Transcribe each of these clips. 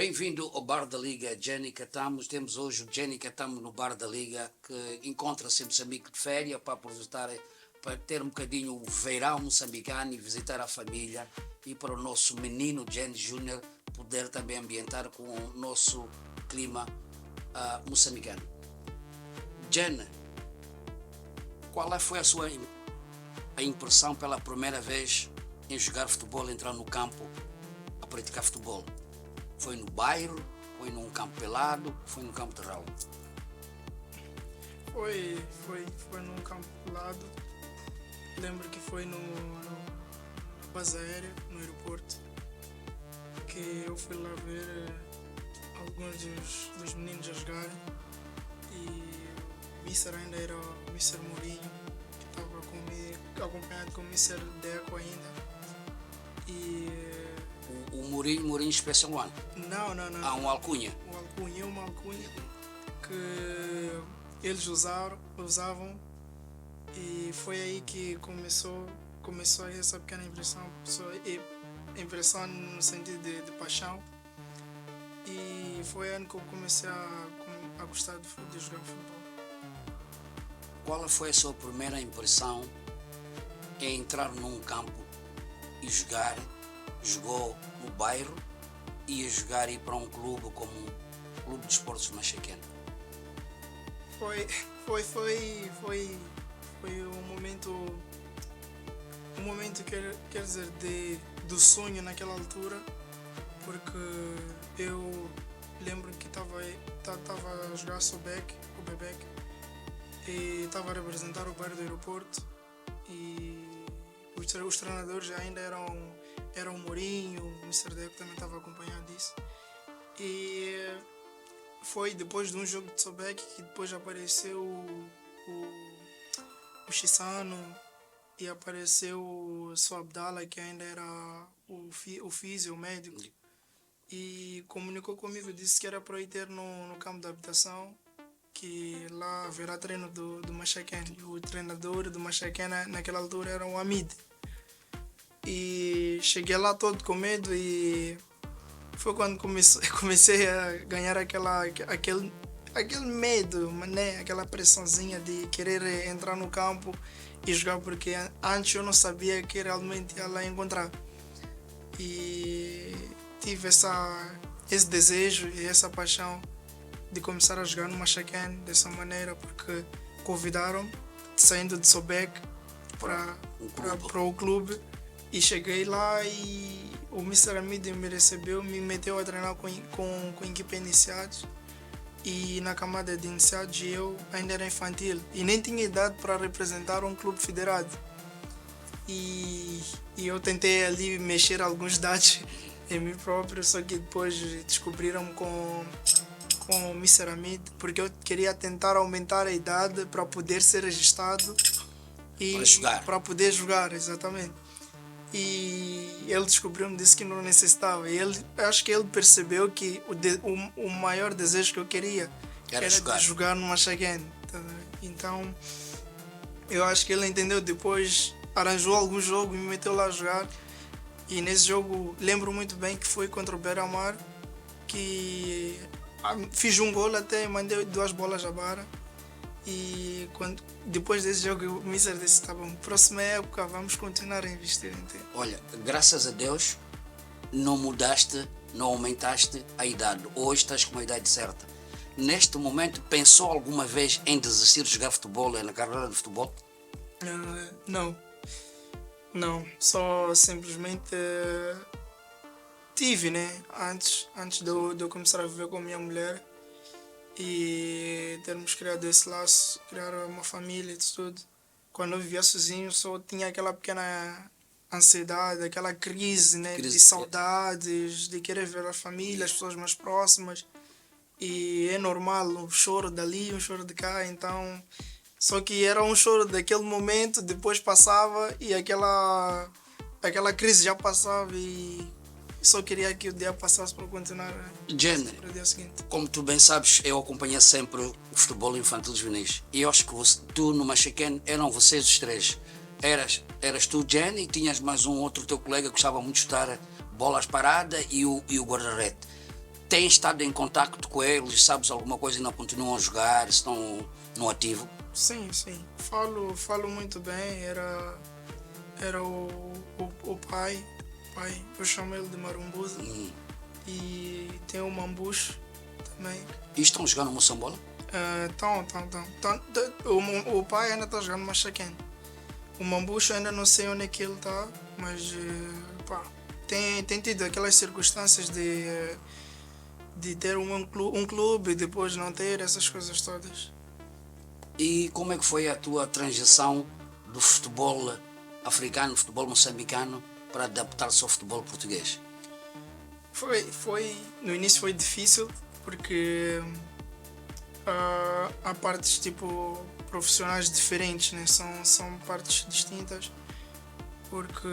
Bem-vindo ao Bar da Liga, Jenny Catamos. Temos hoje o Jenny Catamo no Bar da Liga, que encontra-se em Moçambique de férias para aproveitar, para ter um bocadinho o verão moçambicano e visitar a família, e para o nosso menino Jenny Júnior poder também ambientar com o nosso clima moçambicano. Jenny, qual foi a sua impressão pela primeira vez em jogar futebol, entrar no campo a praticar futebol? Foi no bairro, foi num campo pelado, foi no campo de ralo? Foi num campo pelado. Lembro que foi na base aérea, no aeroporto, que eu fui lá ver alguns dos meninos a jogarem, e o Mister ainda era o Mister Mourinho, que estava comigo, acompanhado com o Mister Deco ainda. E O Mourinho Special One? Não. Um alcunha? Uma alcunha que eles usavam, e foi aí que começou essa pequena impressão no sentido de paixão, e foi ano que eu comecei a gostar de jogar futebol. Qual foi a sua primeira impressão em entrar num campo e jogar? Jogou no bairro, ia jogar aí para um clube como o Clube de Esportes Machaqueno? Foi um momento, quer dizer, do sonho naquela altura, porque eu lembro que estava a jogar o Bebec, e estava a representar o bairro do aeroporto, e os treinadores ainda eram o Mourinho, o Mr. Deco também estava acompanhado disso. E foi depois de um jogo de Sobek que depois apareceu o Chissano, e apareceu o Sou Abdallah, que ainda era o físio, o médico, e comunicou comigo, disse que era para eu ir ter no campo de habitação, que lá haverá treino do Machaquene. O treinador do Machaquene naquela altura era o Hamid. E cheguei lá todo com medo, e foi quando comecei a ganhar aquele medo, né? Aquela pressãozinha de querer entrar no campo e jogar, porque antes eu não sabia que realmente ia lá encontrar. E tive esse desejo e essa paixão de começar a jogar no Machaquene dessa maneira, porque convidaram, saindo de Sobek para o clube. E cheguei lá e o Mr. Hamid me recebeu, me meteu a treinar com equipe iniciados, e na camada de iniciados eu ainda era infantil e nem tinha idade para representar um clube federado. E eu tentei ali mexer alguns dados em mim próprio, só que depois descobriram com o Mr. Hamid, porque eu queria tentar aumentar a idade para poder ser registrado e para poder jogar, exatamente. E ele descobriu-me, disse que não necessitava. E acho que ele percebeu que o maior desejo que eu queria era de jogar no Machaquene. Então, eu acho que ele entendeu depois, arranjou algum jogo e me meteu lá a jogar. E nesse jogo, lembro muito bem que foi contra o Beira-Mar, que fiz um gol até, mandei 2 bolas à barra. E depois desse jogo o Mister disse: tá bom, próxima época vamos continuar a investir em ti. Olha, graças a Deus não mudaste, não aumentaste a idade. Hoje estás com a idade certa. Neste momento, pensou alguma vez em desistir de jogar futebol, na carreira de futebol? Não, só simplesmente tive, né? Antes de eu começar a viver com a minha mulher e termos criado esse laço, criar uma família e tudo. Quando eu vivia sozinho, só tinha aquela pequena ansiedade, aquela crise, né? De saudades, de querer ver a família, as pessoas mais próximas. E é normal, um choro dali, um choro de cá, então... Só que era um choro daquele momento, depois passava e aquela crise já passava, e só queria que o dia passasse para continuar Jenny, para o dia seguinte. Como tu bem sabes, eu acompanhei sempre o futebol infantil juvenis, e eu acho que tu no Machaquene eram vocês os três. Eras tu, Jenny, e tinhas mais um outro teu colega que gostava muito de estar bolas paradas, e o guarda-rete. Tens estado em contacto com eles? Sabes alguma coisa e não continuam a jogar? Estão no ativo? Sim, sim. Falo muito bem. Era o pai. Eu chamo ele de Marumbuza. E tem o Mambucho também. E estão jogando Moçambola? O pai ainda está jogando Machaquém. O Mambucho ainda não sei onde é que ele está, mas pá, tem tido aquelas circunstâncias de ter um clube e depois não ter, essas coisas todas. E como é que foi a tua transição do futebol africano, futebol moçambicano, para adaptar-se ao futebol português? No início foi difícil, porque há partes tipo profissionais diferentes, né? São partes distintas, porque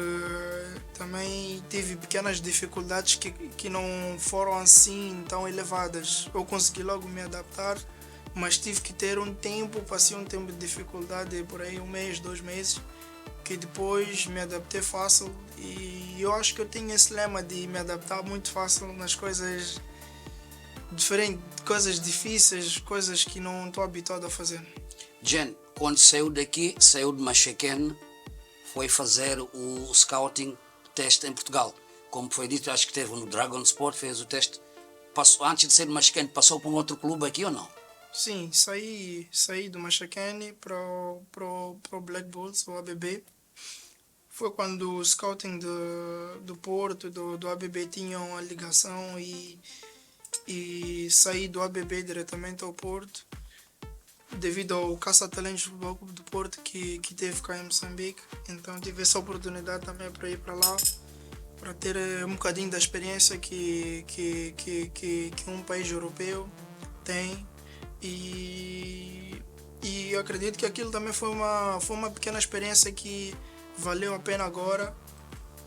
também tive pequenas dificuldades que não foram assim tão elevadas. Eu consegui logo me adaptar, mas tive que ter um tempo, passei um tempo de dificuldade, por aí 1 mês, 2 meses, que depois me adaptei fácil, e eu acho que eu tenho esse lema de me adaptar muito fácil nas coisas diferentes, coisas difíceis, coisas que não estou habituado a fazer. Jen, quando saiu daqui, saiu de Machaquén, foi fazer o scouting teste em Portugal. Como foi dito, acho que teve no Dragon Sport, fez o teste. Antes de ser de Machaquén, passou por um outro clube aqui ou não? Sim, saí do Machaquén para o Black Bulls, o ABB. Foi quando o scouting do Porto, do ABB tinham a ligação, e saí do ABB diretamente ao Porto, devido ao caça-talentos do Porto que teve cá em Moçambique. Então tive essa oportunidade também para ir para lá, para ter um bocadinho da experiência que um país europeu tem. E acredito que aquilo também foi uma pequena experiência que valeu a pena agora,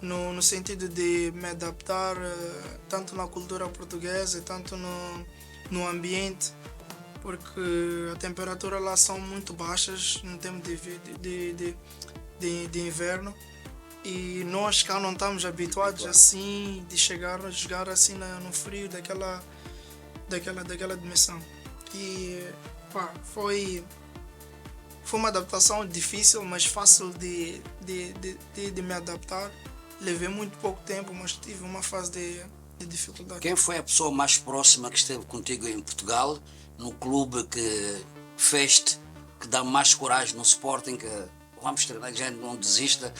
no sentido de me adaptar tanto na cultura portuguesa, tanto no ambiente, porque a temperatura lá são muito baixas no tempo de inverno, e nós cá não estamos habituados assim de jogar assim no frio daquela dimensão. E pá, foi uma adaptação difícil, mas fácil de me adaptar. Levei muito pouco tempo, mas tive uma fase de dificuldade. Quem foi a pessoa mais próxima que esteve contigo em Portugal, no clube que fez-te, que dá mais coragem no Sporting, que vamos treinar, que a gente não desista?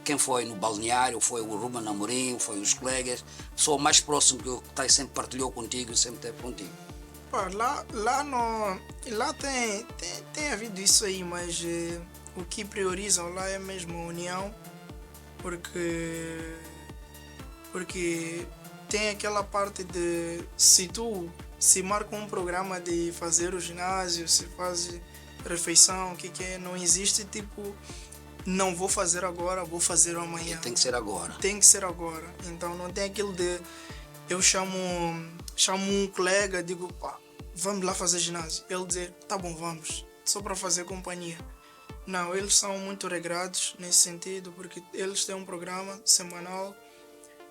Quem foi no balneário? Foi o Ruben Amorim? Foi os colegas? A pessoa mais próxima que sempre partilhou contigo e sempre esteve contigo? Pá, lá tem havido isso aí, mas o que priorizam lá é mesmo a união, porque tem aquela parte de se marca um programa de fazer o ginásio, se faz refeição, o que é, não existe tipo não vou fazer agora, vou fazer amanhã. Tem que ser agora. Tem que ser agora. Então não tem aquilo de eu chamo um colega, digo, pá, vamos lá fazer ginásio. Ele dizer, tá bom, vamos, só para fazer companhia. Não, eles são muito regrados nesse sentido, porque eles têm um programa semanal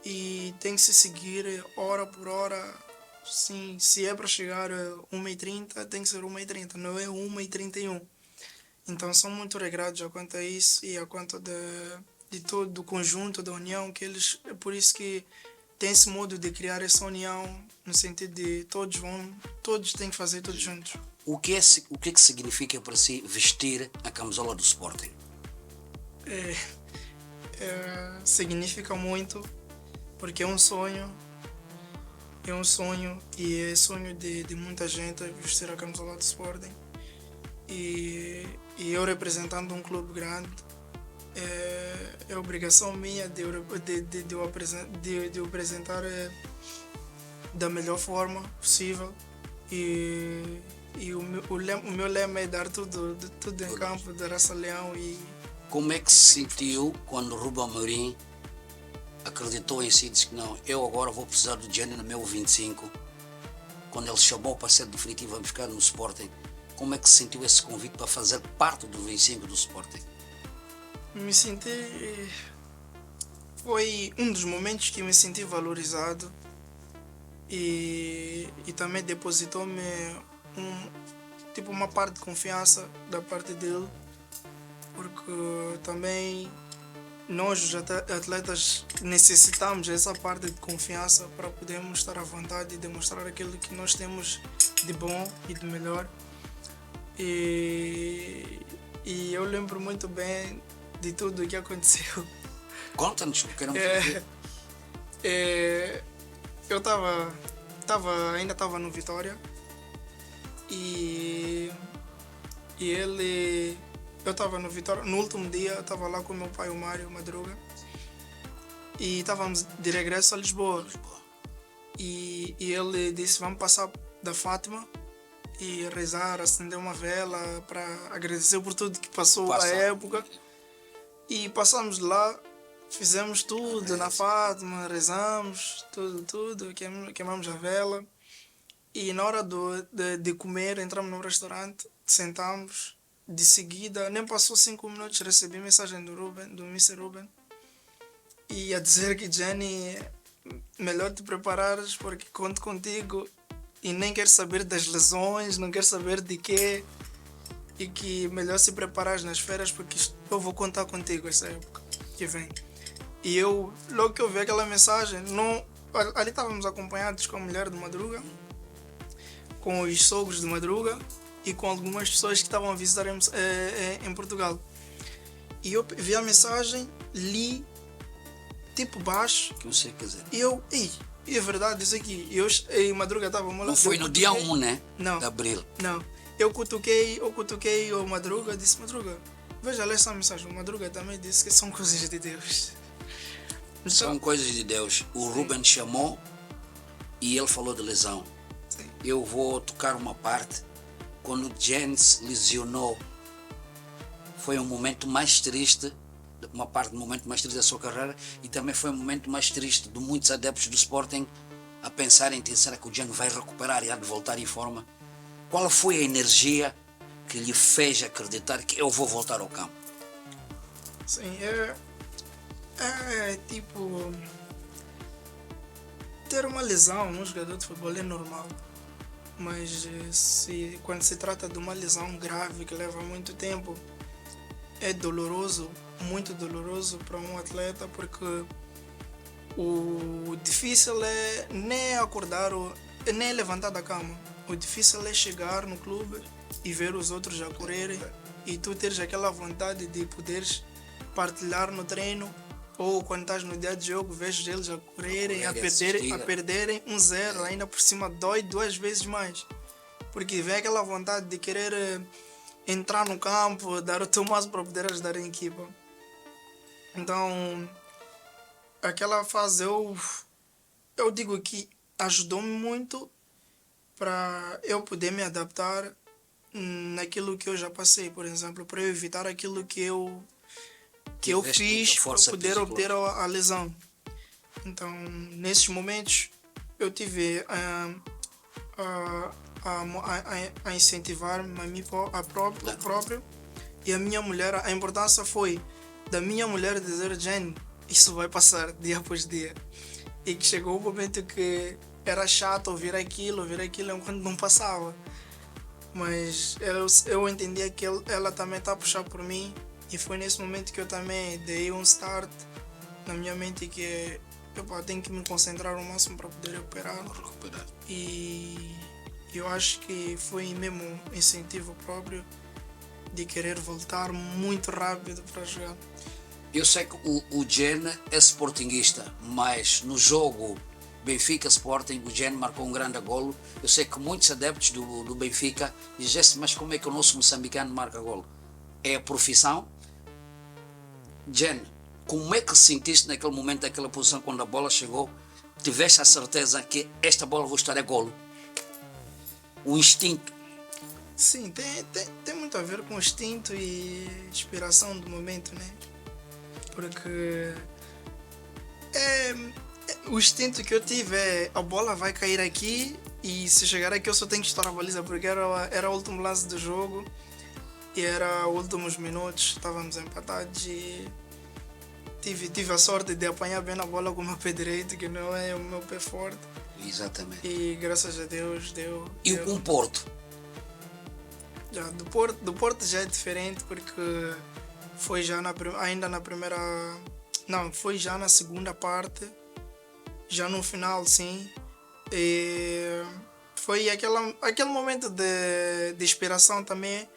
e tem que se seguir hora por hora. Sim, se é para chegar 1h30, tem que ser 1h30, não é 1h31. Então são muito regrados a quanto a isso, e a quanto de todo o conjunto da união, que eles, é por isso que tem esse modo de criar essa união, no sentido de todos têm que fazer todos juntos. O que significa para si vestir a camisola do Sporting? Significa muito, porque é um sonho e é sonho de muita gente vestir a camisola do Sporting. E eu representando um clube grande, é obrigação minha de eu apresentar da melhor forma possível, e o meu lema é dar tudo em campo, dar essa leão. E como é que se sentiu quando o Ruben Amorim acreditou em si e disse que não, eu agora vou precisar do Jenny no meu 25, quando ele chamou para ser definitivo a ficar no Sporting? Como é que se sentiu esse convite para fazer parte do 25 do Sporting? Me senti... Foi um dos momentos que me senti valorizado, e também depositou-me tipo uma parte de confiança da parte dele, porque também nós, os atletas, necessitamos dessa parte de confiança para podermos estar à vontade e demonstrar aquilo que nós temos de bom e de melhor. E eu lembro muito bem de tudo o que aconteceu. Conta-nos, queremos É, saber. eu ainda estava no Vitória e eu estava no Vitória, no último dia eu estava lá com o meu pai, o Mário Madruga, e estávamos de regresso a Lisboa. E ele disse, vamos passar da Fátima e rezar, acender uma vela para agradecer por tudo que passou a época. E passamos lá, fizemos tudo na Fátima, rezamos, tudo, queimamos a vela. E na hora de comer, entramos no restaurante, sentamos. De seguida, nem passou 5 minutos, recebi mensagem do Mr. Ruben, e a dizer que Jenny, melhor te preparares porque conto contigo e nem quero saber das lesões, não quero saber de quê, e que melhor se preparares nas férias porque eu vou contar contigo essa época que vem. E eu, logo que eu vi aquela mensagem, ali estávamos acompanhados com a mulher do Madruga, com os sogros do Madruga e com algumas pessoas que estavam a visitar em Portugal. E eu vi a mensagem, li, tipo baixo. Que você quer dizer. E eu, é verdade isso aqui. E Madruga estava Não foi no dia 1, né? Não. De abril. Não. Eu cutuquei o Madruga, disse, Madruga, veja lá essa mensagem. O Madruga também disse que são coisas de Deus. São coisas de Deus. O Ruben chamou e ele falou de lesão. Sim. Eu vou tocar uma parte. Quando Jenny se lesionou, foi um momento mais triste, uma parte do momento mais triste da sua carreira, e também foi um momento mais triste de muitos adeptos do Sporting a pensarem, será que o Jenny vai recuperar e há de voltar em forma? Qual foi a energia que lhe fez acreditar que eu vou voltar ao campo? Sim, tipo, ter uma lesão num jogador de futebol é normal. Mas quando se trata de uma lesão grave que leva muito tempo, é doloroso, muito doloroso para um atleta, porque o difícil é nem acordar, nem levantar da cama. O difícil é chegar no clube e ver os outros a correrem e tu teres aquela vontade de poderes partilhar no treino, ou quando estás no dia de jogo, vês eles a correrem, a perderem 1-0, ainda por cima dói 2 vezes mais. Porque vem aquela vontade de querer entrar no campo, dar o teu máximo para poder ajudar a equipa. Então, aquela fase eu digo que ajudou-me muito para eu poder me adaptar naquilo que eu já passei, por exemplo, para eu evitar aquilo que eu fiz para poder obter a lesão. Então, nesses momentos, eu tive a incentivar-me a mim próprio, e a minha mulher, a importância foi da minha mulher dizer, Jenny, isso vai passar dia após dia. E que chegou um momento que era chato ouvir aquilo enquanto não passava. Mas eu entendia que ela também está a puxar por mim. E foi nesse momento que eu também dei um start na minha mente que eu tenho que me concentrar ao máximo para poder recuperar. E eu acho que foi mesmo um incentivo próprio de querer voltar muito rápido para jogar. Eu sei que o Jenny é sportinguista, mas no jogo Benfica Sporting, o Jenny marcou um grande golo. Eu sei que muitos adeptos do Benfica dizem, mas como é que o nosso moçambicano marca golo? É a profissão? Jenny, como é que sentiste naquele momento, naquela posição, quando a bola chegou, tiveste a certeza que esta bola vou estar é golo? O instinto? Sim, tem muito a ver com o instinto e inspiração do momento, né? Porque o instinto que eu tive é a bola vai cair aqui e se chegar aqui eu só tenho que estar a baliza, porque era o último lance do jogo e era os últimos minutos, estávamos empatados e tive a sorte de apanhar bem a bola com o meu pé direito, que não é o meu pé forte, Exatamente. E graças a Deus deu. E deu. o Porto? Já, do Porto já é diferente porque foi já ainda na primeira. Não, foi já na segunda parte, já no final, sim. E foi aquele momento de inspiração também,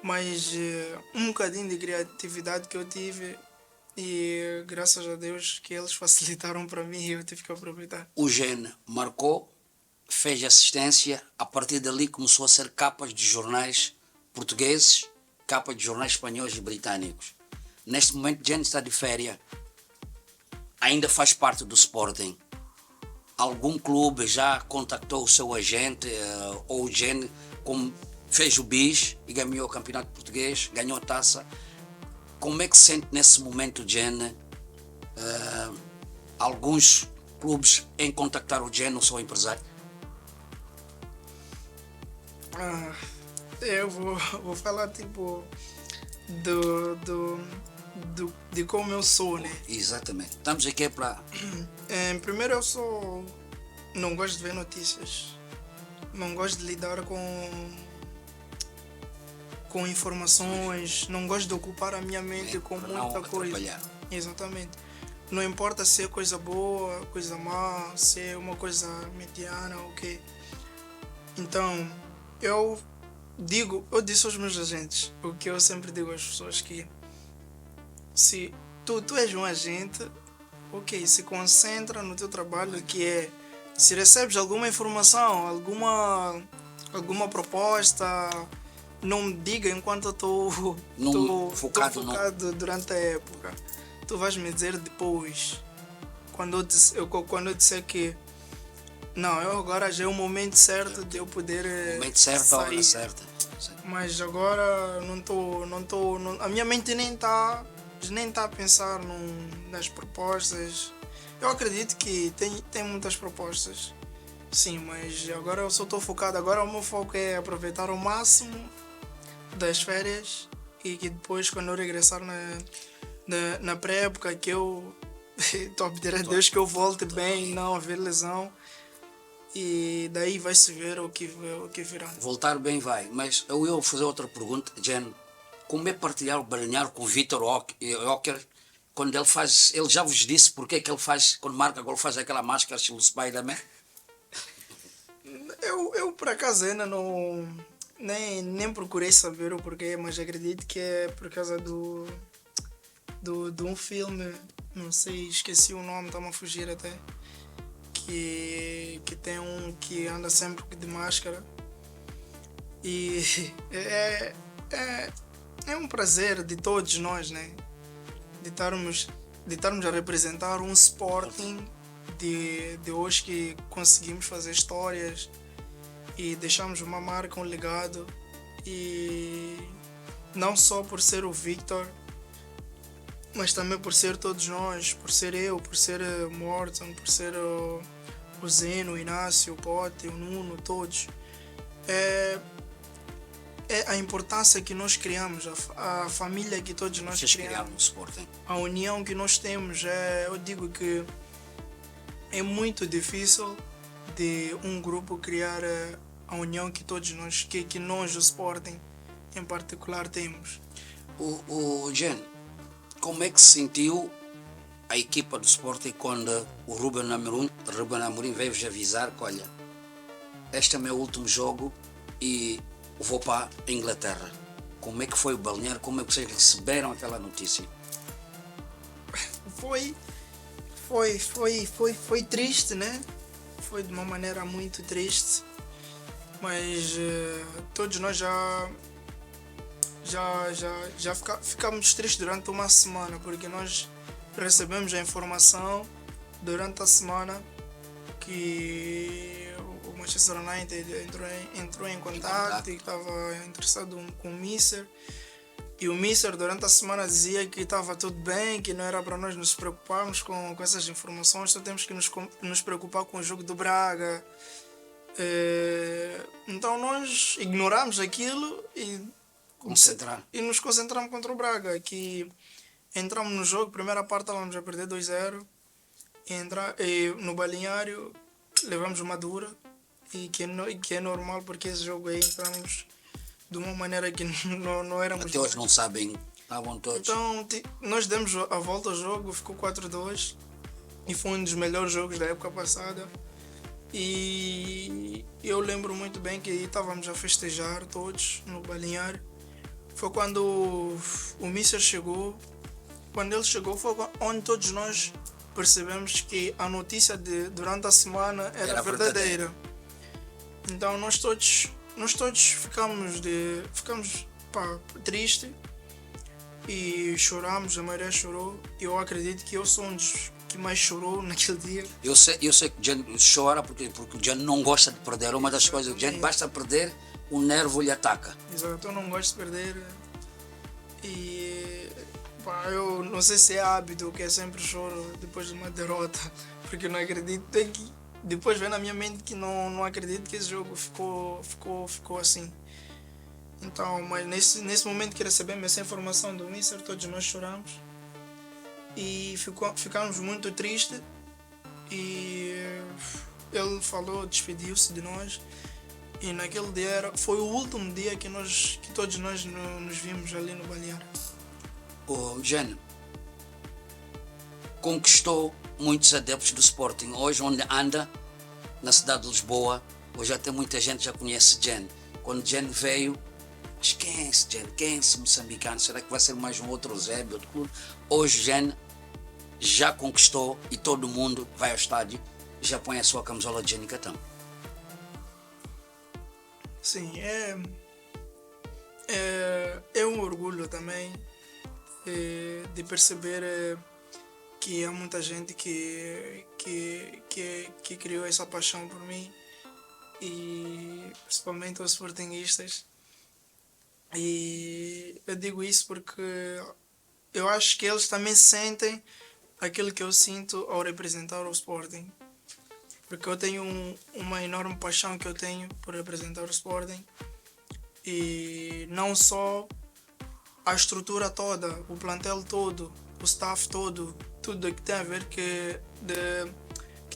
mas um bocadinho de criatividade que eu tive e graças a Deus que eles facilitaram para mim e eu tive que aproveitar. O Gene marcou, fez assistência, a partir dali começou a ser capas de jornais portugueses, capas de jornais espanhóis e britânicos. Neste momento, Gene está de férias, ainda faz parte do Sporting. Algum clube já contactou o seu agente ou o Gene, como fez o bis e ganhou o campeonato português, ganhou a taça. Como é que se sente nesse momento, Gene? Alguns clubes em contactar o Gene, o seu empresário? Eu vou falar tipo de como eu sou, né? Exatamente. Estamos aqui para... Primeiro não gosto de ver notícias. Não gosto de lidar com informações. Não gosto de ocupar a minha mente com muita coisa. Exatamente. Não importa se é coisa boa, coisa má, se é uma coisa mediana ou quê. Então, eu disse aos meus agentes, o que eu sempre digo às pessoas, que se tu és um agente, ok, se concentra no teu trabalho, que é, se recebes alguma informação, alguma proposta, não me diga enquanto eu estou focado durante a época. Tu vais me dizer depois, quando eu disser que não, agora já é o momento certo de eu poder momento certo, sair. a hora certa. Mas agora a minha mente nem está a pensar nas propostas. Eu acredito que tem muitas propostas, sim, mas agora eu só estou focado. Agora o meu foco é aproveitar ao máximo das férias e que depois, quando eu regressar na pré-época, que eu estou a pedir a Deus que eu volte bem, não haver lesão. E daí vai-se ver o que virá. Voltar bem vai, mas eu ia fazer outra pergunta, Gene. Como é partilhar o balneário com o Vitor Ocker, quando ele já vos disse porque é que ele faz, quando marca gol, faz aquela máscara estilo Spider-Man? Eu por acaso ainda nem procurei saber o porquê, mas acredito que é por causa de um filme, não sei, esqueci o nome, está-me a fugir até. Que tem um que anda sempre de máscara e é um prazer de todos nós, né? De estarmos a representar um Sporting de hoje, que conseguimos fazer histórias e deixamos uma marca, um legado, e não só por ser o Victor, mas também por ser todos nós, por ser eu, por ser Morton, por ser o Zeno, o Inácio, o Pote, o Nuno, todos. É a importância que nós criamos, a família que todos nós criamos, a união que nós temos. Eu digo que é muito difícil de um grupo criar a união que todos nós, que nós, o Sporting, em particular, temos. O Gene, como é que se sentiu a equipa do Sporting quando o Ruben Amorim veio-vos avisar que, olha, este é o meu último jogo e vou para a Inglaterra? Como é que foi o balneário? Como é que vocês receberam aquela notícia? Foi triste, né? Foi de uma maneira muito triste, mas todos nós já ficamos tristes durante uma semana, porque nós recebemos a informação durante a semana que o Manchester United entrou em contato e estava interessado com o Mister. E o Mister durante a semana dizia que estava tudo bem, que não era para nós nos preocuparmos com essas informações, só temos que nos preocupar com o jogo do Braga. Então nós ignoramos aquilo e nos concentramos contra o Braga, que entramos no jogo, primeira parte estávamos a perder 2-0, e no balneário levamos uma dura e que é normal porque esse jogo aí entramos de uma maneira que não éramos Até hoje bons. não sabem, estavam todos. Então nós demos a volta ao jogo, ficou 4-2 e foi um dos melhores jogos da época passada. E eu lembro muito bem que estávamos a festejar todos no balneário. Foi quando o Mister chegou. Quando ele chegou foi onde todos nós percebemos que a notícia durante a semana era verdadeira. Então nós todos ficamos tristes e choramos, a maioria chorou. Eu acredito que eu sou um dos que mais chorou naquele dia. Eu sei que o Jen chora porque o Jen não gosta de perder. Uma das coisas, o Jen basta perder, o nervo lhe ataca. Exato, eu não gosto de perder. E eu não sei se é hábito que eu sempre choro depois de uma derrota, porque eu não acredito. Depois vem na minha mente que não acredito que esse jogo ficou assim. Então, mas nesse momento que recebemos essa informação do Mister, todos nós choramos e ficamos muito tristes. E ele falou, despediu-se de nós. E naquele dia foi o último dia que todos nós nos vimos ali no balneário. O Jen conquistou muitos adeptos do Sporting. Hoje, onde anda, na cidade de Lisboa, hoje até muita gente já conhece Jen. Quando Jen veio, mas quem é esse Jen? Quem é esse moçambicano? Será que vai ser mais um outro Eusébio? Hoje Jen já conquistou e todo mundo vai ao estádio e já põe a sua camisola de Jenica Tam. Sim, é um orgulho também de perceber que há muita gente que criou essa paixão por mim, e principalmente os sportinguistas. E eu digo isso porque eu acho que eles também sentem aquilo que eu sinto ao representar o Sporting. Porque eu tenho uma enorme paixão que eu tenho por representar o Sporting. E não só a estrutura toda, o plantel todo, o staff todo, tudo que tem a ver que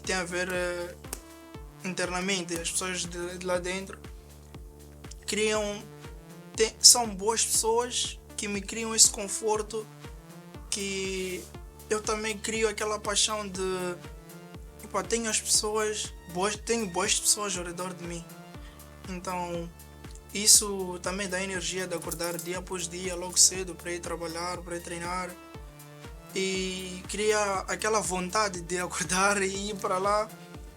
tem a ver internamente, as pessoas de lá dentro são boas pessoas que me criam esse conforto, que eu também crio aquela paixão de tenho as pessoas boas, tenho boas pessoas ao redor de mim. Então isso também dá energia de acordar dia após dia, logo cedo, para ir trabalhar, para ir treinar, e cria aquela vontade de acordar e ir para lá,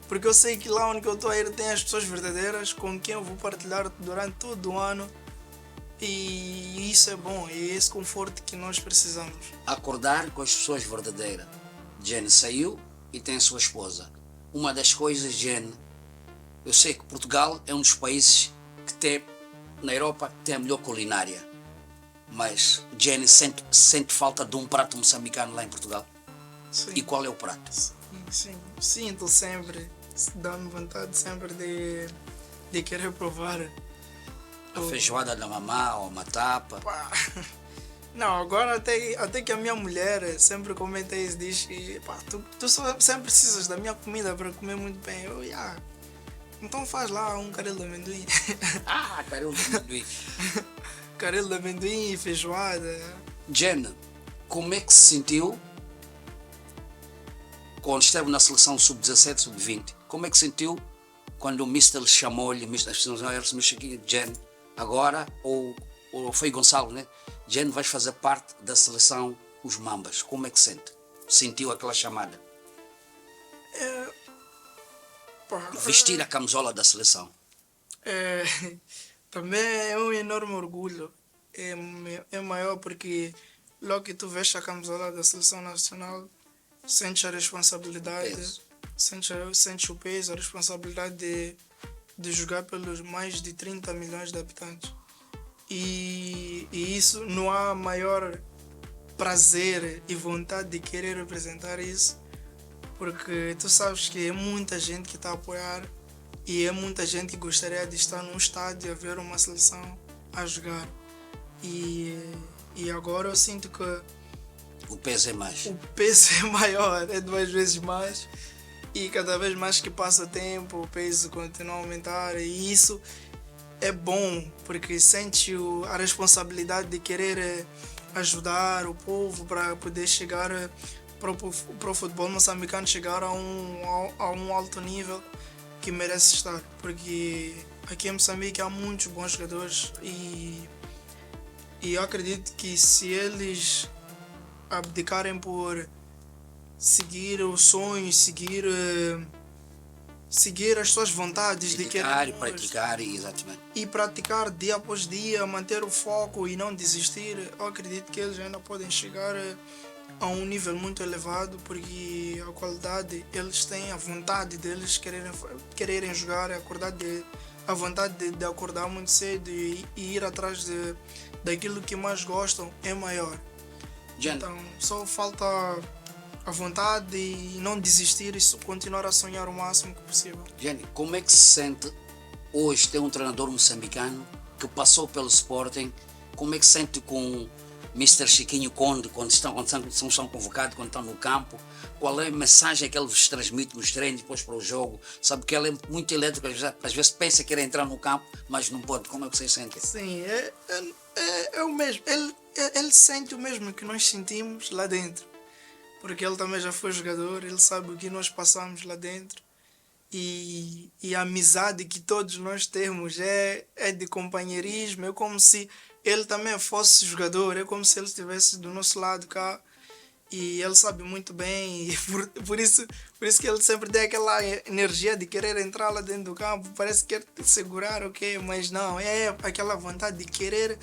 porque eu sei que lá onde eu estou a ir tem as pessoas verdadeiras com quem eu vou partilhar durante todo o ano. E isso é bom, é esse conforto que nós precisamos. Acordar com as pessoas verdadeiras. Jen saiu e tem a sua esposa. Uma das coisas, Jen, eu sei que Portugal é um dos países que tem, na Europa, que tem a melhor culinária. Mas Jen sente falta de um prato moçambicano lá em Portugal? Sim. E qual é o prato? Sim, sinto sempre, dá-me vontade sempre de querer provar. A feijoada da mamá ou a matapa? Não, agora até que a minha mulher sempre comenta isso, diz que tu sempre precisas da minha comida para comer muito bem. Então faz lá um caril de amendoim. Caril de amendoim. Caril de amendoim e feijoada. Jen, como é que se sentiu quando esteve na seleção sub-17, sub-20? Como é que se sentiu quando o Mister chamou-lhe, Jen, agora, ou foi Gonçalo, né? Jen, vais fazer parte da seleção Os Mambas. Como é que sentiu aquela chamada? Vestir a camisola da seleção. Também é um enorme orgulho. É maior porque logo que tu vestes a camisola da seleção nacional, sentes a responsabilidade, sentes o peso, a responsabilidade de jogar pelos mais de 30 milhões de habitantes. E isso, não há maior prazer e vontade de querer representar isso, porque tu sabes que é muita gente que está a apoiar e é muita gente que gostaria de estar num estádio a ver uma seleção a jogar. E agora eu sinto que o peso é mais. O peso é maior, é 2 vezes mais. E cada vez mais que passa o tempo, o peso continua a aumentar. E isso é bom, porque sente a responsabilidade de querer ajudar o povo para poder chegar para o futebol moçambicano chegar a um alto nível que merece estar. Porque aqui em Moçambique há muitos bons jogadores e eu acredito que se eles abdicarem por seguir os sonhos, seguir as suas vontades de Dedicar e querer praticar, exatamente. e praticar dia após dia, manter o foco e não desistir, eu acredito que eles ainda podem chegar a um nível muito elevado, porque a qualidade, eles têm a vontade deles quererem jogar, a vontade de acordar muito cedo e ir atrás daquilo que mais gostam é maior. Jenny, Então só falta a vontade e não desistir e continuar a sonhar o máximo que possível. Jenny, como é que se sente hoje ter um treinador moçambicano que passou pelo Sporting? Como é que se sente com Mr. Chiquinho Conde quando são convocados, quando estão no campo? Qual é a mensagem que ele vos transmite nos treinos depois para o jogo? Sabe que ele é muito elétrico, às vezes pensa que quer entrar no campo, mas não pode. Como é que vocês sentem? Sim, é o mesmo. Ele sente o mesmo que nós sentimos lá dentro. Porque ele também já foi jogador, ele sabe o que nós passamos lá dentro. E a amizade que todos nós temos é de companheirismo, é como se ele também fosse jogador, é como se ele estivesse do nosso lado cá. E ele sabe muito bem, e por isso que ele sempre tem aquela energia de querer entrar lá dentro do campo. Parece que quer te segurar, ok, mas não, é aquela vontade de querer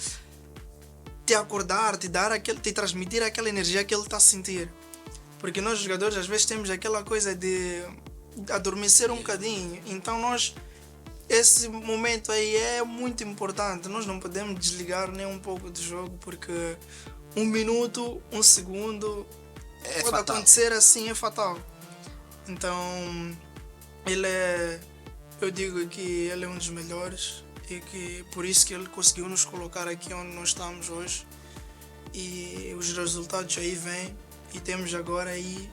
te acordar, te transmitir aquela energia que ele está a sentir. Porque nós jogadores às vezes temos aquela coisa de adormecer um bocadinho, então esse momento aí é muito importante, nós não podemos desligar nem um pouco do jogo, porque um minuto, um segundo pode fatal. acontecer assim, é fatal. Então eu digo que ele é um dos melhores e que por isso que ele conseguiu nos colocar aqui onde nós estamos hoje, e os resultados aí vêm. E temos agora aí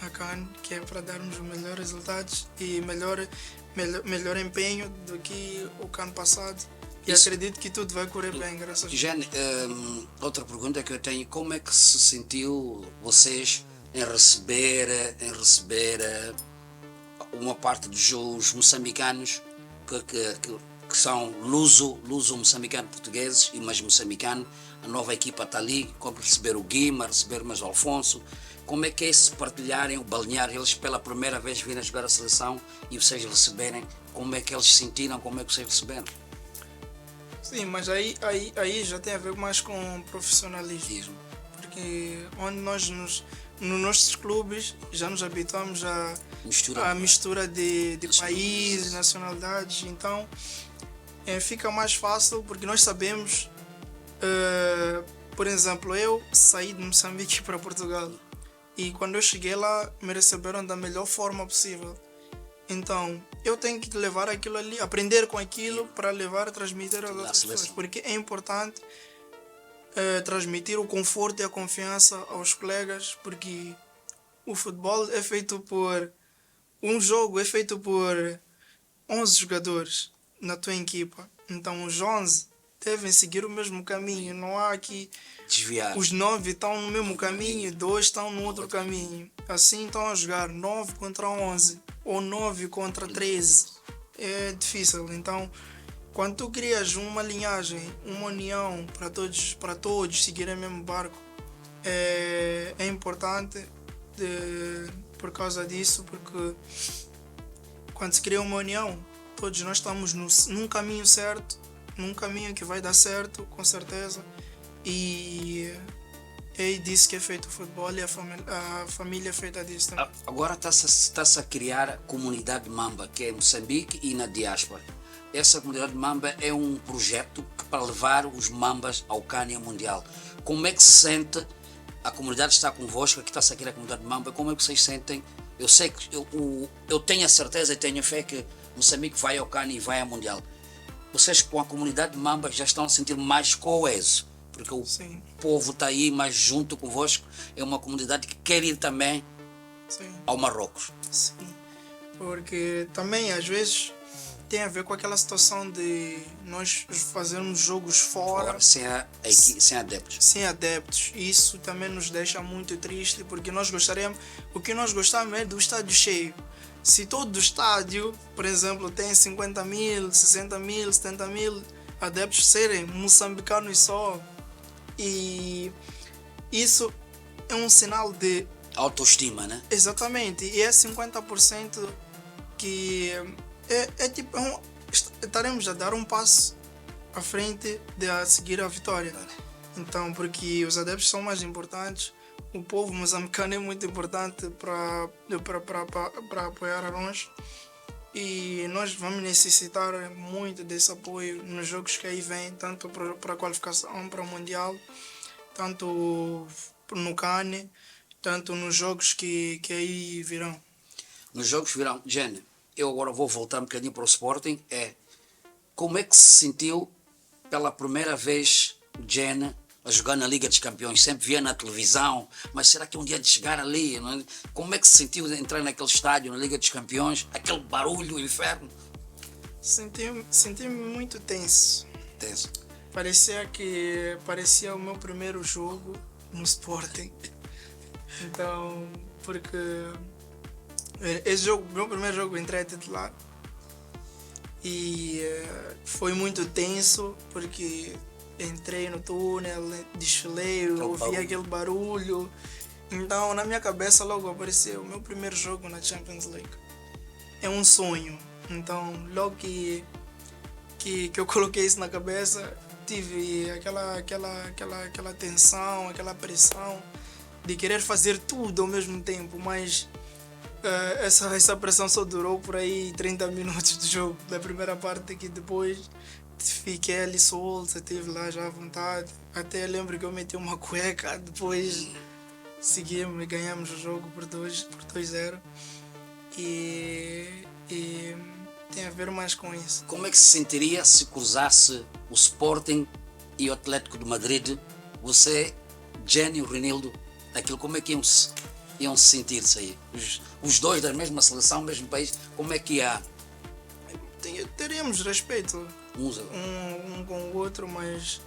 a CAN, que é para darmos os melhores resultados e melhor empenho do que o CAN passado. E acredito que tudo vai correr bem, graças a Deus. Jane, outra pergunta que eu tenho: como é que se sentiu vocês em receber uma parte dos moçambicanos que são luso-moçambicanos portugueses e mais moçambicano? A nova equipa está ali, como receber o Guima, receber mais o Alfonso. Como é que é se partilharem, o balnear, eles pela primeira vez virem jogar a seleção e vocês receberem? Como é que eles se sentiram, como é que vocês receberam? Sim, mas aí já tem a ver mais com profissionalismo. Porque onde nos nossos clubes já nos habituamos à mistura de países, nacionalidades, então fica mais fácil porque nós sabemos. Por exemplo, eu saí de Moçambique para Portugal e quando eu cheguei lá me receberam da melhor forma possível. Então eu tenho que levar aquilo ali, aprender com aquilo para levar a transmitir às outras pessoas, porque é importante transmitir o conforto e a confiança aos colegas, porque o futebol é feito por um jogo, é feito por 11 jogadores na tua equipa, então os 11 devem seguir o mesmo caminho, não há aqui desviar. Os 9 estão no mesmo caminho, 2 estão no outro caminho. Assim estão a jogar 9 contra 11 ou 9 contra 13. É difícil. Então, quando tu crias uma linhagem, uma união para todos seguirem o mesmo barco, é importante por causa disso, porque quando se cria uma união, todos nós estamos num caminho certo, num caminho que vai dar certo, com certeza. E é disso que é feito o futebol e a família é feita disso também. Agora está-se a criar a comunidade Mamba, que é em Moçambique e na diáspora. Essa comunidade Mamba é um projeto para levar os Mambas ao Cânia Mundial. Como é que se sente? A comunidade está convosco, aqui está-se a criar a comunidade Mamba. Como é que vocês sentem? Eu sei que eu tenho a certeza e tenho a fé que Moçambique vai ao Cânia e vai ao Mundial. Vocês com a comunidade Mamba já estão a sentir mais coeso, porque o povo está aí mais junto convosco, é uma comunidade que quer ir também ao Marrocos. Sim. Porque também às vezes tem a ver com aquela situação de nós fazermos jogos fora Agora, sem adeptos. sem adeptos. Isso também nos deixa muito triste, porque o que nós gostamos é do estádio cheio. Se todo o estádio, por exemplo, tem 50 mil, 60 mil, 70 mil adeptos serem moçambicanos só, e isso é um sinal de... Autoestima, né? Exatamente, e é 50% que estaremos a dar um passo à frente de a seguir a vitória. Então, porque os adeptos são mais importantes, o povo moçambicano é muito importante para apoiar a nós, e nós vamos necessitar muito desse apoio nos jogos que aí vêm, tanto para a qualificação para o Mundial, tanto no CAN, tanto nos jogos que aí virão. Nos jogos virão. Jenny, eu agora vou voltar um bocadinho para o Sporting. Como é que se sentiu pela primeira vez o Jenny a jogar na Liga dos Campeões? Sempre via na televisão, mas será que um dia de chegar ali, não é? Como é que se sentiu entrar naquele estádio, na Liga dos Campeões, aquele barulho, o inferno? Senti-me muito tenso. Tenso. Parecia o meu primeiro jogo no Sporting. Então, porque meu primeiro jogo, entrei a titular e foi muito tenso, porque entrei no túnel, desfilei, ouvi aquele barulho. Então, na minha cabeça logo apareceu o meu primeiro jogo na Champions League. É um sonho. Então, logo que eu coloquei isso na cabeça, tive aquela tensão, aquela pressão de querer fazer tudo ao mesmo tempo, mas essa pressão só durou por aí 30 minutos de jogo, da primeira parte, que depois fiquei ali solto, estive lá já à vontade. Até lembro que eu meti uma cueca, depois seguimos e ganhamos o jogo por 2-0. E tem a ver mais com isso. Como é que se sentiria se cruzasse o Sporting e o Atlético de Madrid? Você, Jenny e o Renildo, aquilo, como é que iam se sentir-se aí? Os dois da mesma seleção, mesmo país, como é que ia? Teríamos respeito Um com o outro, mas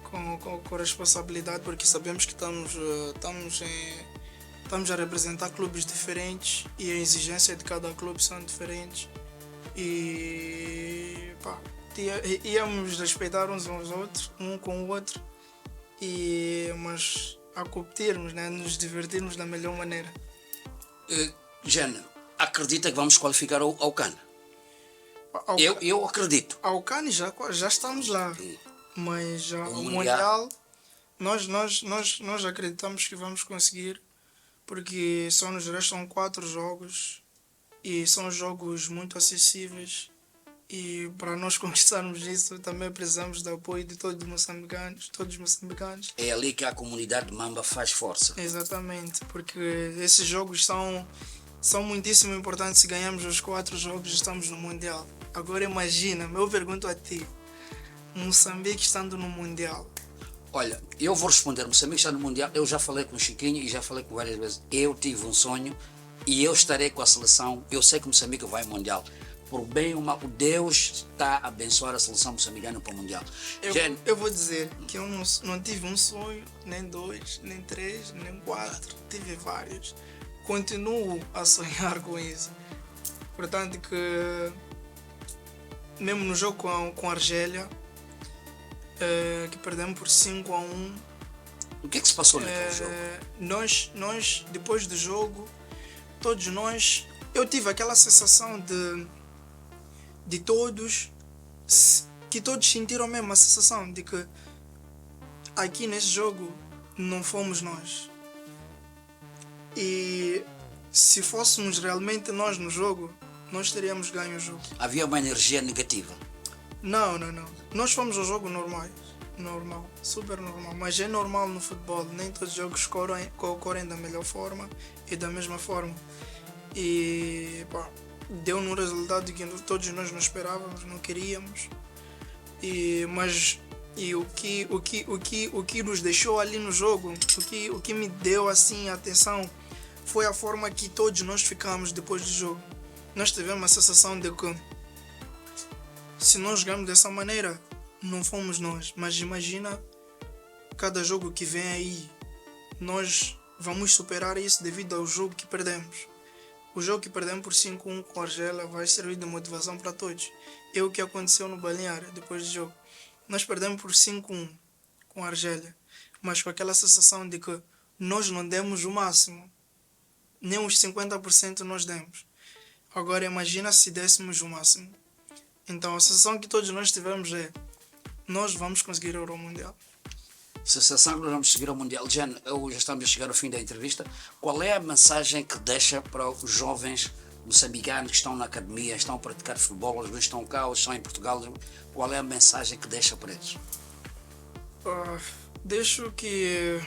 com responsabilidade, porque sabemos que estamos a representar clubes diferentes e a exigência de cada clube são diferentes. E íamos respeitar uns aos outros, um com o outro, mas a competirmos, né? Nos divertirmos da melhor maneira. Jenny, acredita que vamos qualificar ao CAN? Eu acredito. Ao CAN já estamos lá, mas já o Mundial, nós acreditamos que vamos conseguir, porque só nos restam 4 jogos e são jogos muito acessíveis, e para nós conquistarmos isso também precisamos do apoio de todos os moçambicanos. É ali que a comunidade Mamba faz força. Exatamente, porque esses jogos são muitíssimo importantes. Se ganhamos os 4 jogos, estamos no Mundial. Agora imagina, eu pergunto a ti, Moçambique estando no Mundial. Olha, eu vou responder, Moçambique está no Mundial. Eu já falei com o Chiquinho e já falei com várias vezes. Eu tive um sonho e eu estarei com a seleção. Eu sei que Moçambique vai ao Mundial. Por bem ou mal, Deus está a abençoar a seleção moçambicana para o Mundial. Eu vou dizer que eu não tive um sonho, nem 2, nem 3, nem 4. Tive vários. Continuo a sonhar com isso. Portanto, que mesmo no jogo com a Argélia, que perdemos por 5-1. O que é que se passou naquele jogo? Nós, depois do jogo, todos nós, eu tive aquela sensação de todos, que todos sentiram a mesma sensação de que aqui nesse jogo não fomos nós. E se fôssemos realmente nós no jogo, nós teríamos ganho o jogo. Havia uma energia negativa? Não. Nós fomos ao jogo normal, super normal. Mas é normal no futebol, nem todos os jogos ocorrem da melhor forma e da mesma forma. E deu um resultado que todos nós não esperávamos, não queríamos. Mas o que nos deixou ali no jogo, o que me deu assim a atenção, foi a forma que todos nós ficamos depois do jogo. nós tivemos a sensação de que se nós jogamos dessa maneira, não fomos nós. Mas imagina cada jogo que vem aí, nós vamos superar isso devido ao jogo que perdemos. O jogo que perdemos por 5-1 com a Argélia vai servir de motivação para todos. É o que aconteceu no balneário depois do jogo. Nós perdemos por 5-1 com a Argélia, mas com aquela sensação de que nós não demos o máximo. Nem os 50% nós demos. Agora imagina se dessemos o máximo. Então a sensação que todos nós tivemos é: nós vamos conseguir o Euro Mundial. Sensação que nós vamos seguir ao Mundial. Jen, já estamos a chegar ao fim da entrevista. Qual é a mensagem que deixa para os jovens moçambicanos que estão na academia, estão a praticar futebol, alguns estão cá, outros estão em Portugal? Qual é a mensagem que deixa para eles? Deixo que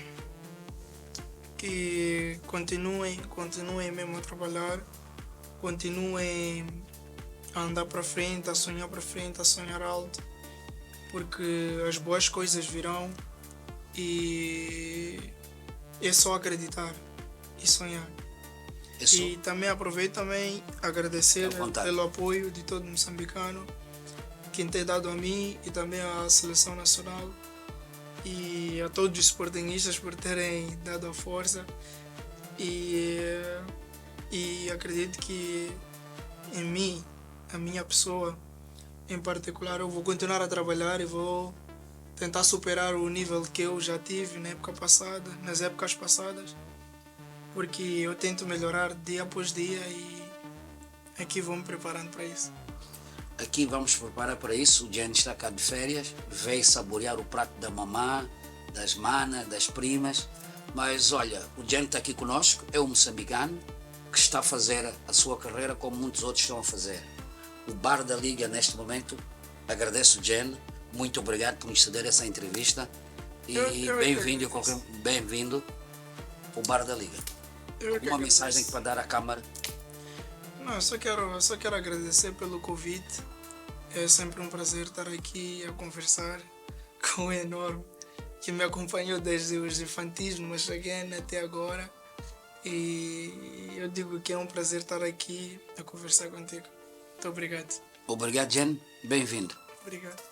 continuem mesmo a trabalhar, continuem a andar para frente, a sonhar para frente, a sonhar alto, porque as boas coisas virão e é só acreditar e sonhar. E também aproveito também agradecer pelo apoio de todo moçambicano, quem tem dado a mim e também à Seleção Nacional, e a todos os sportinguistas por terem dado a força, e acredito que em mim, a minha pessoa em particular, eu vou continuar a trabalhar e vou tentar superar o nível que eu já tive na época passada, nas épocas passadas, porque eu tento melhorar dia após dia e aqui vou me preparando para isso. Aqui vamos preparar para isso. O Jenny está cá de férias, veio saborear o prato da mamã, das manas, das primas. Mas olha, o Jenny está aqui conosco, é um moçambicano que está a fazer a sua carreira como muitos outros estão a fazer. O Bar da Liga, neste momento, agradeço o Jenny, muito obrigado por nos ceder essa entrevista e bem-vindo ao Bar da Liga. Uma mensagem para dar à Câmara? Não, só quero agradecer pelo convite. É sempre um prazer estar aqui a conversar com o Enorme, que me acompanhou desde os infantis no Machaguen até agora. E eu digo que é um prazer estar aqui a conversar contigo. Muito obrigado. Obrigado, Jen. Bem-vindo. Obrigado.